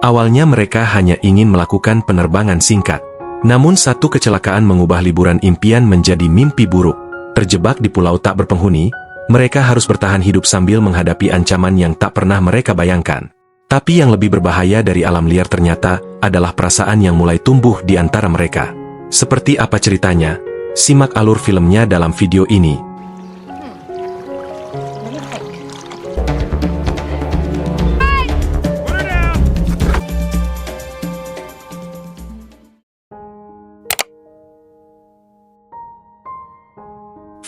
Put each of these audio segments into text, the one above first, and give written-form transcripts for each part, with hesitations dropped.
Awalnya mereka hanya ingin melakukan penerbangan singkat. Namun satu kecelakaan mengubah liburan impian menjadi mimpi buruk. Terjebak di pulau tak berpenghuni, mereka harus bertahan hidup sambil menghadapi ancaman yang tak pernah mereka bayangkan. Tapi yang lebih berbahaya dari alam liar ternyata adalah perasaan yang mulai tumbuh di antara mereka. Seperti apa ceritanya? Simak alur filmnya dalam video ini.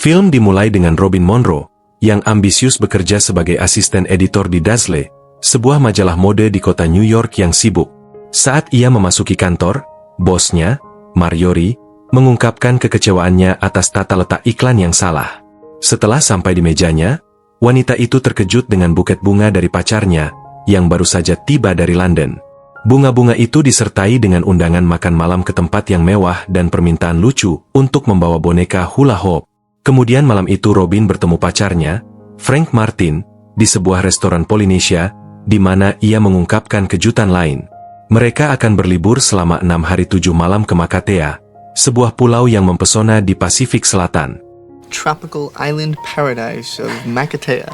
Film dimulai dengan Robin Monroe, yang ambisius bekerja sebagai asisten editor di Dazzle, sebuah majalah mode di kota New York yang sibuk. Saat ia memasuki kantor, bosnya, Marjorie, mengungkapkan kekecewaannya atas tata letak iklan yang salah. Setelah sampai di mejanya, wanita itu terkejut dengan buket bunga dari pacarnya, yang baru saja tiba dari London. Bunga-bunga itu disertai dengan undangan makan malam ke tempat yang mewah dan permintaan lucu untuk membawa boneka hula hoop. Kemudian malam itu Robin bertemu pacarnya, Frank Martin, di sebuah restoran Polynesia, di mana ia mengungkapkan kejutan lain. Mereka akan berlibur selama 6 hari 7 malam ke Makatea, sebuah pulau yang mempesona di Pasifik Selatan. Tropical island paradise of Makatea.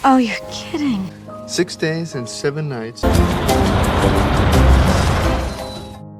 Oh, you're kidding. 6 days and 7 nights.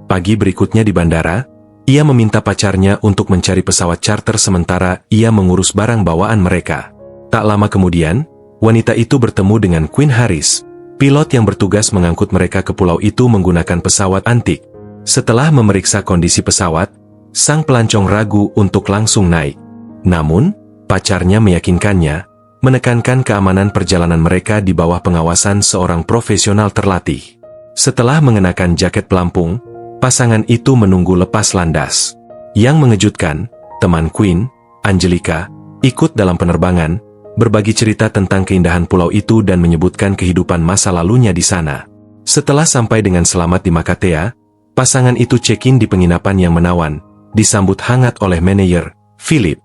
Pagi berikutnya di bandara, ia meminta pacarnya untuk mencari pesawat charter sementara ia mengurus barang bawaan mereka. Tak lama kemudian, wanita itu bertemu dengan Queen Harris, pilot yang bertugas mengangkut mereka ke pulau itu menggunakan pesawat antik. Setelah memeriksa kondisi pesawat, sang pelancong ragu untuk langsung naik. Namun, pacarnya meyakinkannya, menekankan keamanan perjalanan mereka di bawah pengawasan seorang profesional terlatih. Setelah mengenakan jaket pelampung, pasangan itu menunggu lepas landas. Yang mengejutkan, teman Queen, Angelica, ikut dalam penerbangan, berbagi cerita tentang keindahan pulau itu dan menyebutkan kehidupan masa lalunya di sana. Setelah sampai dengan selamat di Makatea, pasangan itu check-in di penginapan yang menawan, disambut hangat oleh manajer, Philip.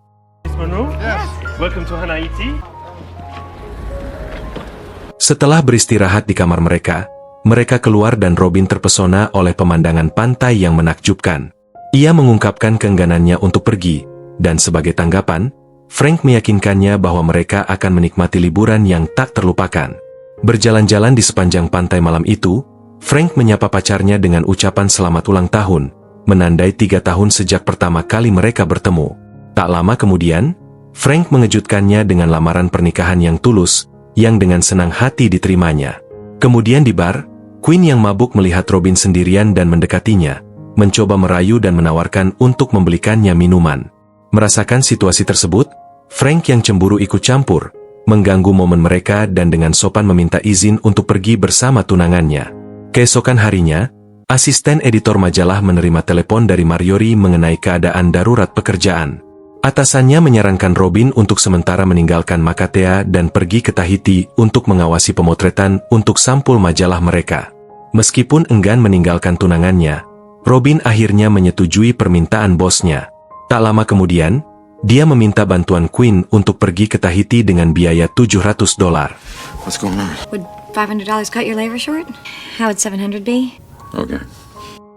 Setelah beristirahat di kamar mereka keluar dan Robin terpesona oleh pemandangan pantai yang menakjubkan. Ia mengungkapkan keengganannya untuk pergi, dan sebagai tanggapan, Frank meyakinkannya bahwa mereka akan menikmati liburan yang tak terlupakan. Berjalan-jalan di sepanjang pantai malam itu, Frank menyapa pacarnya dengan ucapan selamat ulang tahun, menandai 3 tahun sejak pertama kali mereka bertemu. Tak lama kemudian, Frank mengejutkannya dengan lamaran pernikahan yang tulus, yang dengan senang hati diterimanya. Kemudian di bar, Queen yang mabuk melihat Robin sendirian dan mendekatinya, mencoba merayu dan menawarkan untuk membelikannya minuman. Merasakan situasi tersebut, Frank yang cemburu ikut campur, mengganggu momen mereka dan dengan sopan meminta izin untuk pergi bersama tunangannya. Keesokan harinya, asisten editor majalah menerima telepon dari Marjorie mengenai keadaan darurat pekerjaan. Atasannya menyarankan Robin untuk sementara meninggalkan Makatea dan pergi ke Tahiti untuk mengawasi pemotretan untuk sampul majalah mereka. Meskipun enggan meninggalkan tunangannya, Robin akhirnya menyetujui permintaan bosnya. Tak lama kemudian, dia meminta bantuan Queen untuk pergi ke Tahiti dengan biaya $700. What's going on? Would $500 cut your labor short? How would $700 be? Okay.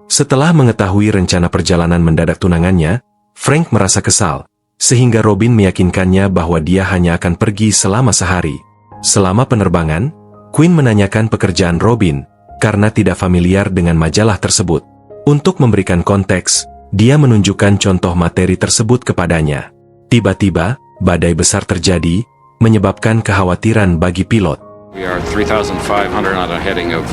Setelah mengetahui rencana perjalanan mendadak tunangannya, Frank merasa kesal, sehingga Robin meyakinkannya bahwa dia hanya akan pergi selama sehari. Selama penerbangan, Queen menanyakan pekerjaan Robin, karena tidak familiar dengan majalah tersebut. Untuk memberikan konteks, dia menunjukkan contoh materi tersebut kepadanya. Tiba-tiba, badai besar terjadi, menyebabkan kekhawatiran bagi pilot. We are 3,500 on a heading of...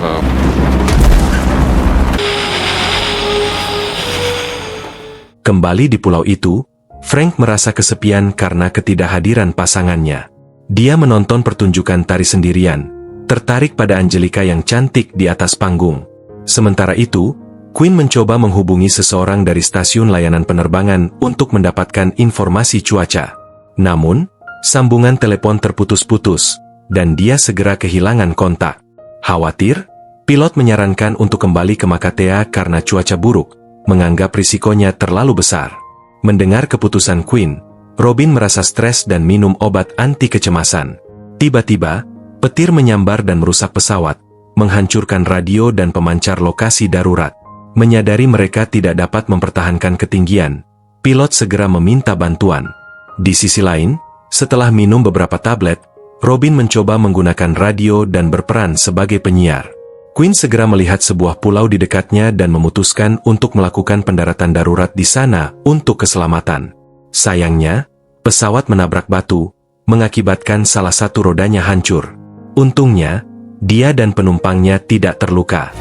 Kembali di pulau itu, Frank merasa kesepian karena ketidakhadiran pasangannya. Dia menonton pertunjukan tari sendirian, tertarik pada Angelica yang cantik di atas panggung. Sementara itu, Queen mencoba menghubungi seseorang dari stasiun layanan penerbangan untuk mendapatkan informasi cuaca. Namun, sambungan telepon terputus-putus, dan dia segera kehilangan kontak. Khawatir, pilot menyarankan untuk kembali ke Makatea karena cuaca buruk, menganggap risikonya terlalu besar. Mendengar keputusan Queen, Robin merasa stres dan minum obat anti kecemasan. Tiba-tiba, petir menyambar dan merusak pesawat, menghancurkan radio dan pemancar lokasi darurat. Menyadari mereka tidak dapat mempertahankan ketinggian, pilot segera meminta bantuan. Di sisi lain, setelah minum beberapa tablet, Robin mencoba menggunakan radio dan berperan sebagai penyiar. Quinn segera melihat sebuah pulau di dekatnya dan memutuskan untuk melakukan pendaratan darurat di sana untuk keselamatan. Sayangnya, pesawat menabrak batu, mengakibatkan salah satu rodanya hancur. Untungnya, dia dan penumpangnya tidak terluka.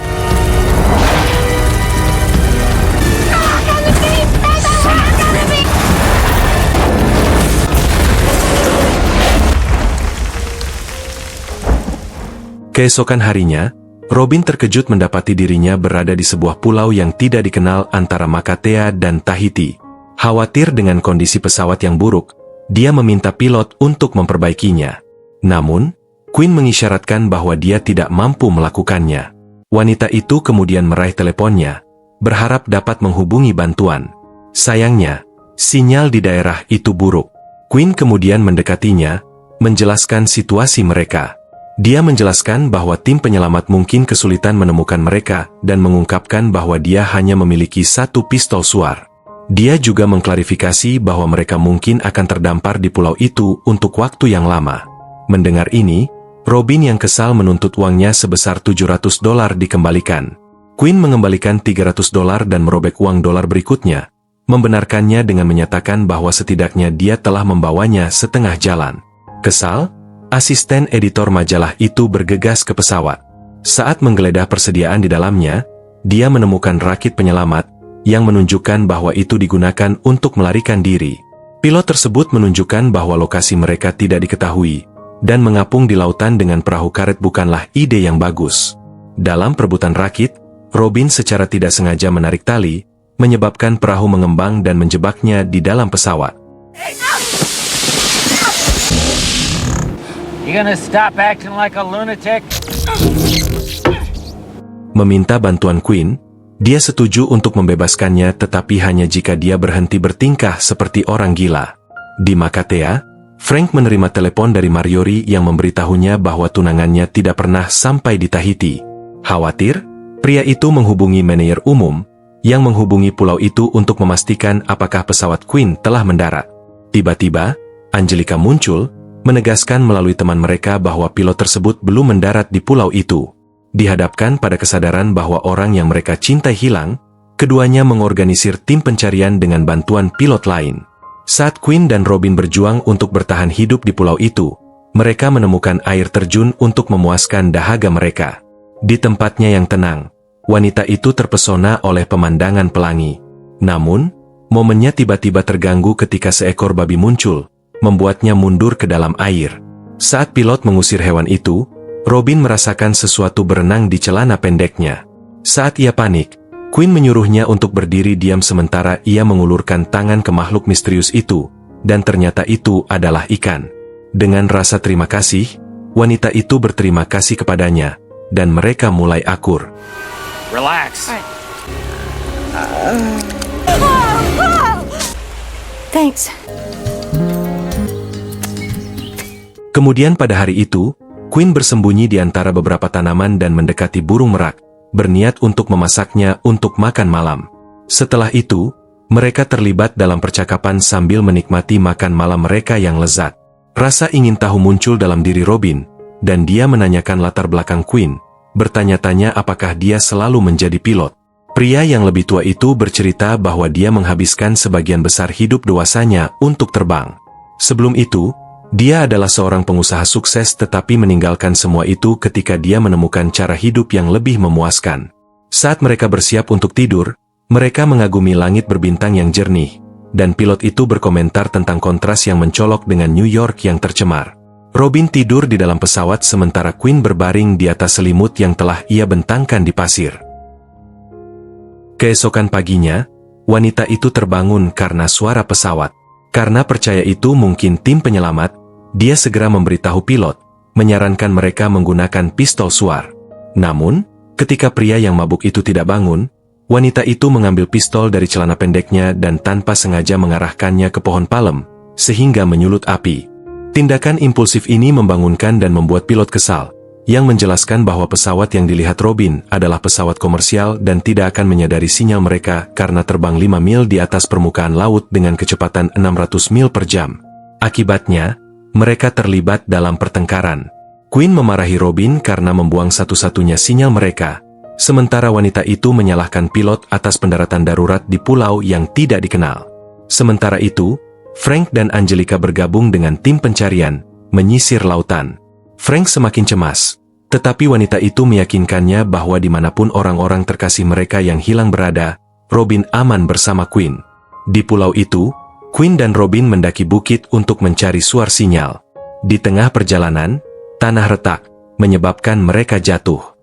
Keesokan harinya, Robin terkejut mendapati dirinya berada di sebuah pulau yang tidak dikenal antara Makatea dan Tahiti. Khawatir dengan kondisi pesawat yang buruk, dia meminta pilot untuk memperbaikinya. Namun, Quinn mengisyaratkan bahwa dia tidak mampu melakukannya. Wanita itu kemudian meraih teleponnya, berharap dapat menghubungi bantuan. Sayangnya, sinyal di daerah itu buruk. Quinn kemudian mendekatinya, menjelaskan situasi mereka. Dia menjelaskan bahwa tim penyelamat mungkin kesulitan menemukan mereka dan mengungkapkan bahwa dia hanya memiliki satu pistol suar. Dia juga mengklarifikasi bahwa mereka mungkin akan terdampar di pulau itu untuk waktu yang lama. Mendengar ini, Robin yang kesal menuntut uangnya sebesar $700 dikembalikan. Quinn mengembalikan $300 dan merobek uang dolar berikutnya, membenarkannya dengan menyatakan bahwa setidaknya dia telah membawanya setengah jalan. Kesal, asisten editor majalah itu bergegas ke pesawat. Saat menggeledah persediaan di dalamnya, dia menemukan rakit penyelamat yang menunjukkan bahwa itu digunakan untuk melarikan diri. Pilot tersebut menunjukkan bahwa lokasi mereka tidak diketahui, dan mengapung di lautan dengan perahu karet bukanlah ide yang bagus. Dalam perebutan rakit, Robin secara tidak sengaja menarik tali, menyebabkan perahu mengembang dan menjebaknya di dalam pesawat. You gonna stop acting like a lunatic? Meminta bantuan Quinn, dia setuju untuk membebaskannya tetapi hanya jika dia berhenti bertingkah seperti orang gila. Di Makatea, Frank menerima telepon dari Marjorie yang memberitahunya bahwa tunangannya tidak pernah sampai di Tahiti. Khawatir, pria itu menghubungi manajer umum, yang menghubungi pulau itu untuk memastikan apakah pesawat Quinn telah mendarat. Tiba-tiba, Angelica muncul, menegaskan melalui teman mereka bahwa pilot tersebut belum mendarat di pulau itu. Dihadapkan pada kesadaran bahwa orang yang mereka cintai hilang, keduanya mengorganisir tim pencarian dengan bantuan pilot lain. Saat Quinn dan Robin berjuang untuk bertahan hidup di pulau itu, mereka menemukan air terjun untuk memuaskan dahaga mereka. Di tempatnya yang tenang, wanita itu terpesona oleh pemandangan pelangi. Namun, momennya tiba-tiba terganggu ketika seekor babi muncul, membuatnya mundur ke dalam air. Saat pilot mengusir hewan itu, Robin merasakan sesuatu berenang di celana pendeknya. Saat ia panik, Quinn menyuruhnya untuk berdiri diam sementara ia mengulurkan tangan ke makhluk misterius itu, dan ternyata itu adalah ikan. Dengan rasa terima kasih, wanita itu berterima kasih kepadanya, dan mereka mulai akur. Relax. Thanks. Kemudian pada hari itu, Quinn bersembunyi di antara beberapa tanaman dan mendekati burung merak, berniat untuk memasaknya untuk makan malam. Setelah itu, mereka terlibat dalam percakapan sambil menikmati makan malam mereka yang lezat. Rasa ingin tahu muncul dalam diri Robin, dan dia menanyakan latar belakang Quinn, bertanya-tanya apakah dia selalu menjadi pilot. Pria yang lebih tua itu bercerita bahwa dia menghabiskan sebagian besar hidup dewasanya untuk terbang. Sebelum itu, dia adalah seorang pengusaha sukses tetapi meninggalkan semua itu ketika dia menemukan cara hidup yang lebih memuaskan. Saat mereka bersiap untuk tidur, mereka mengagumi langit berbintang yang jernih, dan pilot itu berkomentar tentang kontras yang mencolok dengan New York yang tercemar. Robin tidur di dalam pesawat sementara Quinn berbaring di atas selimut yang telah ia bentangkan di pasir. Keesokan paginya, wanita itu terbangun karena suara pesawat. Karena percaya itu mungkin tim penyelamat, dia segera memberitahu pilot, menyarankan mereka menggunakan pistol suar. Namun, ketika pria yang mabuk itu tidak bangun, wanita itu mengambil pistol dari celana pendeknya dan tanpa sengaja mengarahkannya ke pohon palem, sehingga menyulut api. Tindakan impulsif ini membangunkan dan membuat pilot kesal. yang menjelaskan bahwa pesawat yang dilihat Robin adalah pesawat komersial dan tidak akan menyadari sinyal mereka karena terbang 5 mil di atas permukaan laut dengan kecepatan 600 mil per jam. Akibatnya, mereka terlibat dalam pertengkaran. Quinn memarahi Robin karena membuang satu-satunya sinyal mereka, sementara wanita itu menyalahkan pilot atas pendaratan darurat di pulau yang tidak dikenal. Sementara itu, Frank dan Angelica bergabung dengan tim pencarian, menyisir lautan. Frank semakin cemas, tetapi wanita itu meyakinkannya bahwa dimanapun orang-orang terkasih mereka yang hilang berada, Robin aman bersama Quinn. Di pulau itu, Quinn dan Robin mendaki bukit untuk mencari suar sinyal. Di tengah perjalanan, tanah retak, menyebabkan mereka jatuh.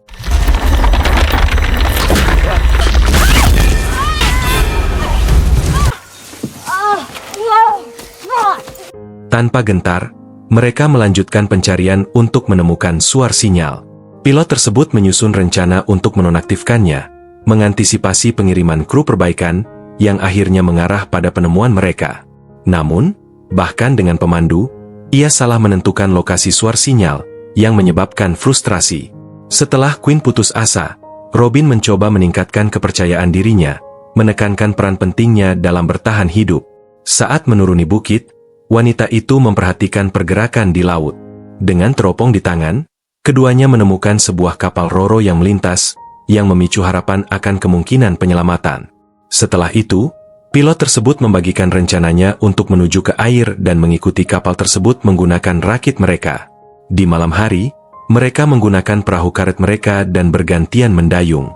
Tanpa gentar, mereka melanjutkan pencarian untuk menemukan suar sinyal. Pilot tersebut menyusun rencana untuk menonaktifkannya, mengantisipasi pengiriman kru perbaikan, yang akhirnya mengarah pada penemuan mereka. Namun, bahkan dengan pemandu, ia salah menentukan lokasi suar sinyal, yang menyebabkan frustrasi. Setelah Quinn putus asa, Robin mencoba meningkatkan kepercayaan dirinya, menekankan peran pentingnya dalam bertahan hidup. Saat menuruni bukit, wanita itu memperhatikan pergerakan di laut. Dengan teropong di tangan, keduanya menemukan sebuah kapal ro-ro yang melintas, yang memicu harapan akan kemungkinan penyelamatan. Setelah itu, pilot tersebut membagikan rencananya untuk menuju ke air dan mengikuti kapal tersebut menggunakan rakit mereka. Di malam hari, mereka menggunakan perahu karet mereka dan bergantian mendayung.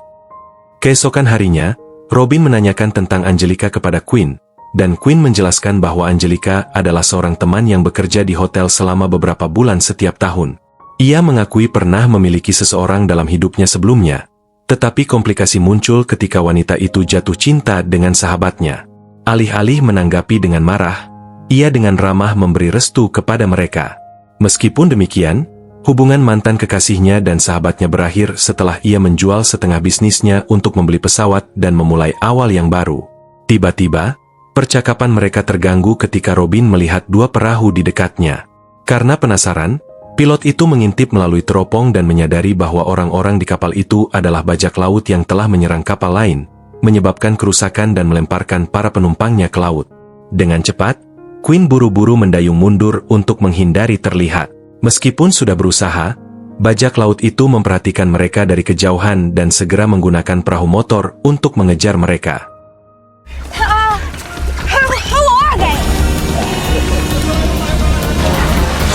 Keesokan harinya, Robin menanyakan tentang Angelica kepada Quinn, dan Quinn menjelaskan bahwa Angelica adalah seorang teman yang bekerja di hotel selama beberapa bulan setiap tahun. Ia mengakui pernah memiliki seseorang dalam hidupnya sebelumnya, tetapi komplikasi muncul ketika wanita itu jatuh cinta dengan sahabatnya. Alih-alih menanggapi dengan marah, ia dengan ramah memberi restu kepada mereka. Meskipun demikian, hubungan mantan kekasihnya dan sahabatnya berakhir setelah ia menjual setengah bisnisnya untuk membeli pesawat dan memulai awal yang baru. Tiba-tiba, percakapan mereka terganggu ketika Robin melihat dua perahu di dekatnya. Karena penasaran, pilot itu mengintip melalui teropong dan menyadari bahwa orang-orang di kapal itu adalah bajak laut yang telah menyerang kapal lain, menyebabkan kerusakan dan melemparkan para penumpangnya ke laut. Dengan cepat, Quinn buru-buru mendayung mundur untuk menghindari terlihat. Meskipun sudah berusaha, bajak laut itu memperhatikan mereka dari kejauhan dan segera menggunakan perahu motor untuk mengejar mereka. Who are they?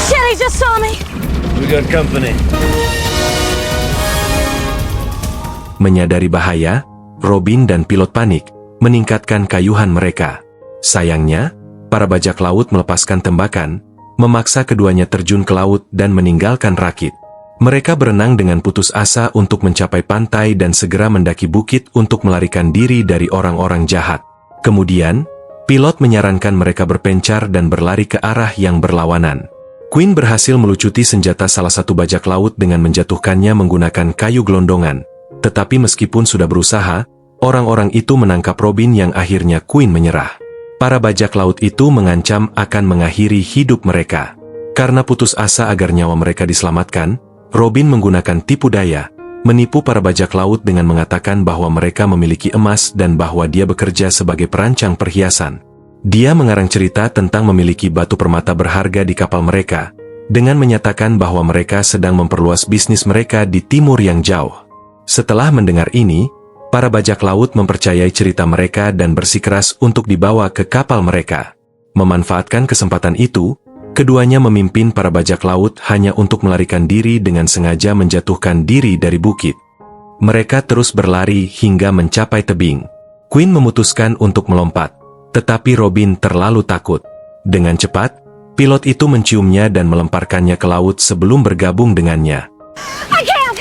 Shit, he just saw me. We got company. Menyadari bahaya, Robin dan pilot panik, meningkatkan kayuhan mereka. Sayangnya, para bajak laut melepaskan tembakan, memaksa keduanya terjun ke laut dan meninggalkan rakit. Mereka berenang dengan putus asa untuk mencapai pantai dan segera mendaki bukit untuk melarikan diri dari orang-orang jahat. Kemudian, pilot menyarankan mereka berpencar dan berlari ke arah yang berlawanan. Quinn berhasil melucuti senjata salah satu bajak laut dengan menjatuhkannya menggunakan kayu gelondongan. Tetapi meskipun sudah berusaha, orang-orang itu menangkap Robin yang akhirnya Quinn menyerah. Para bajak laut itu mengancam akan mengakhiri hidup mereka. Karena putus asa agar nyawa mereka diselamatkan, Robin menggunakan tipu daya, menipu para bajak laut dengan mengatakan bahwa mereka memiliki emas dan bahwa dia bekerja sebagai perancang perhiasan. Dia mengarang cerita tentang memiliki batu permata berharga di kapal mereka, dengan menyatakan bahwa mereka sedang memperluas bisnis mereka di timur yang jauh. Setelah mendengar ini, para bajak laut mempercayai cerita mereka dan bersikeras untuk dibawa ke kapal mereka. Memanfaatkan kesempatan itu, keduanya memimpin para bajak laut hanya untuk melarikan diri dengan sengaja menjatuhkan diri dari bukit. Mereka terus berlari hingga mencapai tebing. Quinn memutuskan untuk melompat, tetapi Robin terlalu takut. Dengan cepat, pilot itu menciumnya dan melemparkannya ke laut sebelum bergabung dengannya. I can't.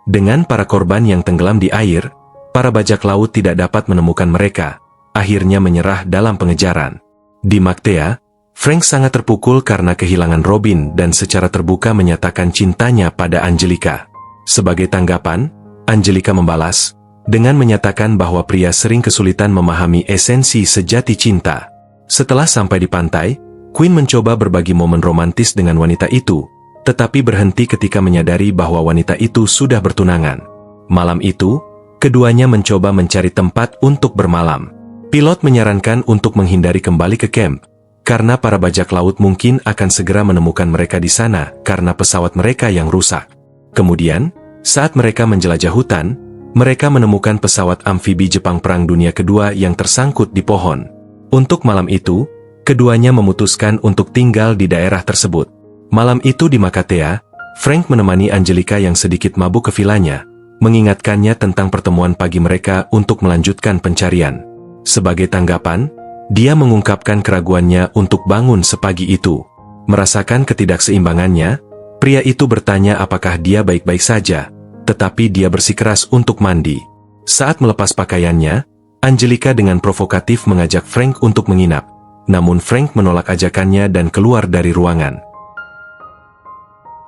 Dengan para korban yang tenggelam di air, para bajak laut tidak dapat menemukan mereka, akhirnya menyerah dalam pengejaran. Di Maktea, Frank sangat terpukul karena kehilangan Robin dan secara terbuka menyatakan cintanya pada Angelica. Sebagai tanggapan, Angelica membalas, dengan menyatakan bahwa pria sering kesulitan memahami esensi sejati cinta. Setelah sampai di pantai, Quinn mencoba berbagi momen romantis dengan wanita itu, tetapi berhenti ketika menyadari bahwa wanita itu sudah bertunangan. Malam itu, keduanya mencoba mencari tempat untuk bermalam. Pilot menyarankan untuk menghindari kembali ke camp, karena para bajak laut mungkin akan segera menemukan mereka di sana karena pesawat mereka yang rusak. Kemudian, saat mereka menjelajah hutan, mereka menemukan pesawat amfibi Jepang Perang Dunia Kedua yang tersangkut di pohon. Untuk malam itu, keduanya memutuskan untuk tinggal di daerah tersebut. Malam itu di Makatea, Frank menemani Angelica yang sedikit mabuk ke vilanya, mengingatkannya tentang pertemuan pagi mereka untuk melanjutkan pencarian. Sebagai tanggapan, dia mengungkapkan keraguannya untuk bangun sepagi itu. Merasakan ketidakseimbangannya, pria itu bertanya apakah dia baik-baik saja, tetapi dia bersikeras untuk mandi. Saat melepas pakaiannya, Angelica dengan provokatif mengajak Frank untuk menginap, namun Frank menolak ajakannya dan keluar dari ruangan.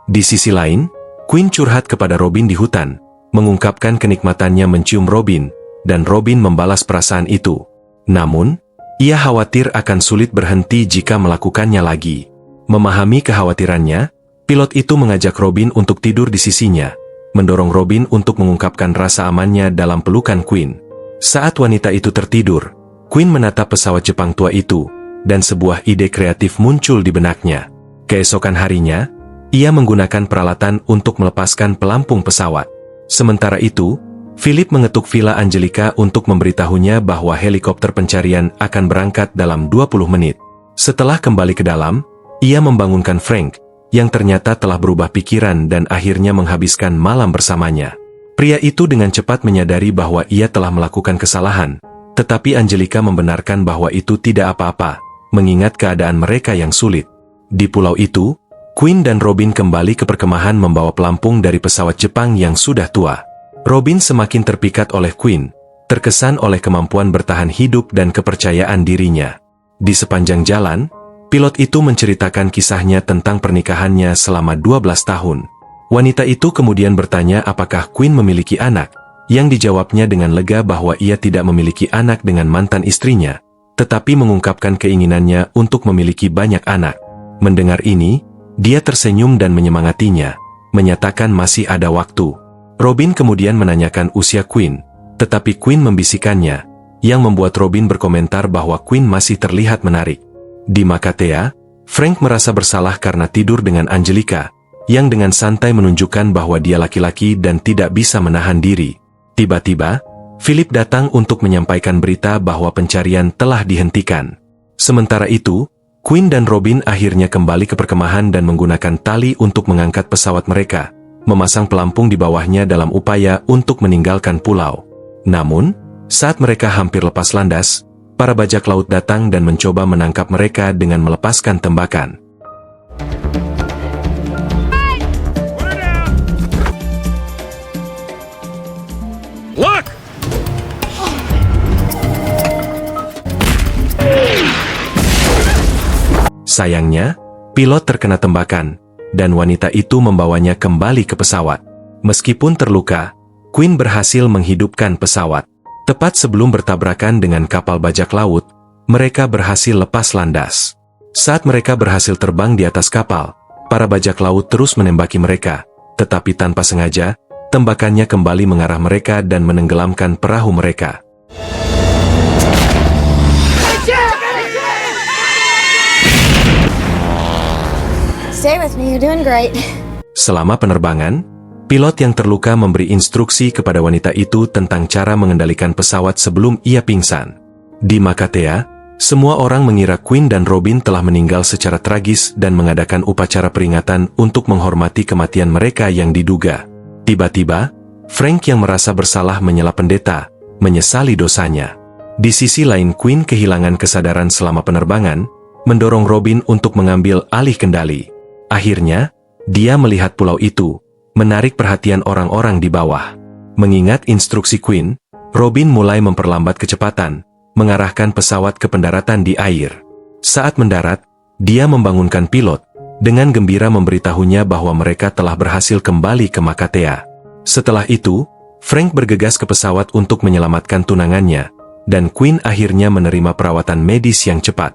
Di sisi lain, Quinn curhat kepada Robin di hutan, mengungkapkan kenikmatannya mencium Robin, dan Robin membalas perasaan itu. Namun, ia khawatir akan sulit berhenti jika melakukannya lagi. Memahami kekhawatirannya, pilot itu mengajak Robin untuk tidur di sisinya, mendorong Robin untuk mengungkapkan rasa amannya dalam pelukan Quinn. Saat wanita itu tertidur, Quinn menatap pesawat Jepang tua itu, dan sebuah ide kreatif muncul di benaknya. Keesokan harinya, ia menggunakan peralatan untuk melepaskan pelampung pesawat. Sementara itu, Philip mengetuk villa Angelica untuk memberitahunya bahwa helikopter pencarian akan berangkat dalam 20 menit. Setelah kembali ke dalam, ia membangunkan Frank, yang ternyata telah berubah pikiran dan akhirnya menghabiskan malam bersamanya. Pria itu dengan cepat menyadari bahwa ia telah melakukan kesalahan, tetapi Angelica membenarkan bahwa itu tidak apa-apa, mengingat keadaan mereka yang sulit. Di pulau itu, Quinn dan Robin kembali ke perkemahan membawa pelampung dari pesawat Jepang yang sudah tua. Robin semakin terpikat oleh Quinn, terkesan oleh kemampuan bertahan hidup dan kepercayaan dirinya. Di sepanjang jalan, pilot itu menceritakan kisahnya tentang pernikahannya selama 12 tahun. Wanita itu kemudian bertanya apakah Quinn memiliki anak, yang dijawabnya dengan lega bahwa ia tidak memiliki anak dengan mantan istrinya, tetapi mengungkapkan keinginannya untuk memiliki banyak anak. Mendengar ini, dia tersenyum dan menyemangatinya, menyatakan masih ada waktu. Robin kemudian menanyakan usia Quinn, tetapi Quinn membisikannya, yang membuat Robin berkomentar bahwa Quinn masih terlihat menarik. Di Makatea, Frank merasa bersalah karena tidur dengan Angelica, yang dengan santai menunjukkan bahwa dia laki-laki dan tidak bisa menahan diri. Tiba-tiba, Philip datang untuk menyampaikan berita bahwa pencarian telah dihentikan. Sementara itu, Quinn dan Robin akhirnya kembali ke perkemahan dan menggunakan tali untuk mengangkat pesawat mereka, memasang pelampung di bawahnya dalam upaya untuk meninggalkan pulau. Namun, saat mereka hampir lepas landas, para bajak laut datang dan mencoba menangkap mereka dengan melepaskan tembakan. Look! Sayangnya, pilot terkena tembakan, dan wanita itu membawanya kembali ke pesawat. Meskipun terluka, Quinn berhasil menghidupkan pesawat. Tepat sebelum bertabrakan dengan kapal bajak laut, mereka berhasil lepas landas. Saat mereka berhasil terbang di atas kapal, para bajak laut terus menembaki mereka, tetapi tanpa sengaja, tembakannya kembali mengarah mereka dan menenggelamkan perahu mereka. Stay with me, you're doing great. Selama penerbangan, pilot yang terluka memberi instruksi kepada wanita itu tentang cara mengendalikan pesawat sebelum ia pingsan. Di Makatea, semua orang mengira Quinn dan Robin telah meninggal secara tragis dan mengadakan upacara peringatan untuk menghormati kematian mereka yang diduga. Tiba-tiba, Frank yang merasa bersalah menyela pendeta, menyesali dosanya. Di sisi lain, Quinn kehilangan kesadaran selama penerbangan, mendorong Robin untuk mengambil alih kendali. Akhirnya, dia melihat pulau itu, menarik perhatian orang-orang di bawah. Mengingat instruksi Quinn, Robin mulai memperlambat kecepatan, mengarahkan pesawat ke pendaratan di air. Saat mendarat, dia membangunkan pilot, dengan gembira memberitahunya bahwa mereka telah berhasil kembali ke Makatea. Setelah itu, Frank bergegas ke pesawat untuk menyelamatkan tunangannya, dan Quinn akhirnya menerima perawatan medis yang cepat.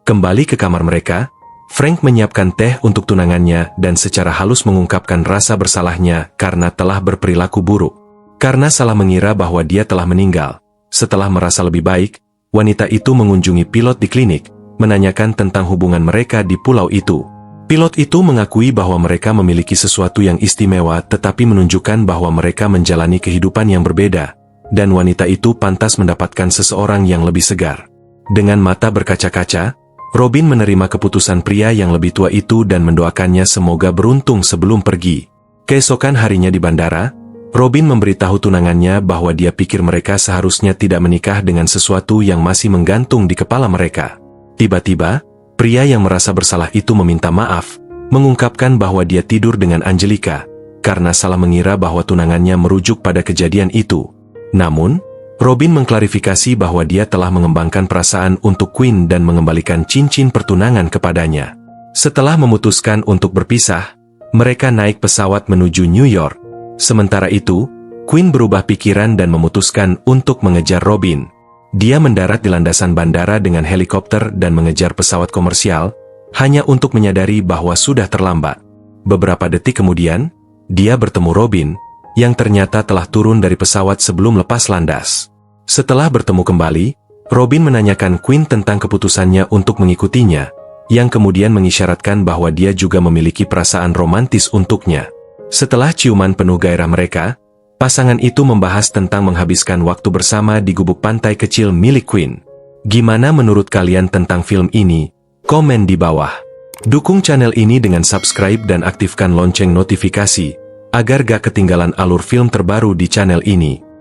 Kembali ke kamar mereka, Frank menyiapkan teh untuk tunangannya dan secara halus mengungkapkan rasa bersalahnya karena telah berperilaku buruk. Karena salah mengira bahwa dia telah meninggal. Setelah merasa lebih baik, wanita itu mengunjungi pilot di klinik, menanyakan tentang hubungan mereka di pulau itu. Pilot itu mengakui bahwa mereka memiliki sesuatu yang istimewa tetapi menunjukkan bahwa mereka menjalani kehidupan yang berbeda, dan wanita itu pantas mendapatkan seseorang yang lebih segar. Dengan mata berkaca-kaca, Robin menerima keputusan pria yang lebih tua itu dan mendoakannya semoga beruntung sebelum pergi. Keesokan harinya di bandara, Robin memberitahu tunangannya bahwa dia pikir mereka seharusnya tidak menikah dengan sesuatu yang masih menggantung di kepala mereka. Tiba-tiba, pria yang merasa bersalah itu meminta maaf, mengungkapkan bahwa dia tidur dengan Angelica, karena salah mengira bahwa tunangannya merujuk pada kejadian itu. Namun, Robin mengklarifikasi bahwa dia telah mengembangkan perasaan untuk Quinn dan mengembalikan cincin pertunangan kepadanya. Setelah memutuskan untuk berpisah, mereka naik pesawat menuju New York. Sementara itu, Quinn berubah pikiran dan memutuskan untuk mengejar Robin. Dia mendarat di landasan bandara dengan helikopter dan mengejar pesawat komersial, hanya untuk menyadari bahwa sudah terlambat. Beberapa detik kemudian, dia bertemu Robin, yang ternyata telah turun dari pesawat sebelum lepas landas. Setelah bertemu kembali, Robin menanyakan Quinn tentang keputusannya untuk mengikutinya, yang kemudian mengisyaratkan bahwa dia juga memiliki perasaan romantis untuknya. Setelah ciuman penuh gairah mereka, pasangan itu membahas tentang menghabiskan waktu bersama di gubuk pantai kecil milik Quinn. Gimana menurut kalian tentang film ini? Komen di bawah. Dukung channel ini dengan subscribe dan aktifkan lonceng notifikasi, agar gak ketinggalan alur film terbaru di channel ini.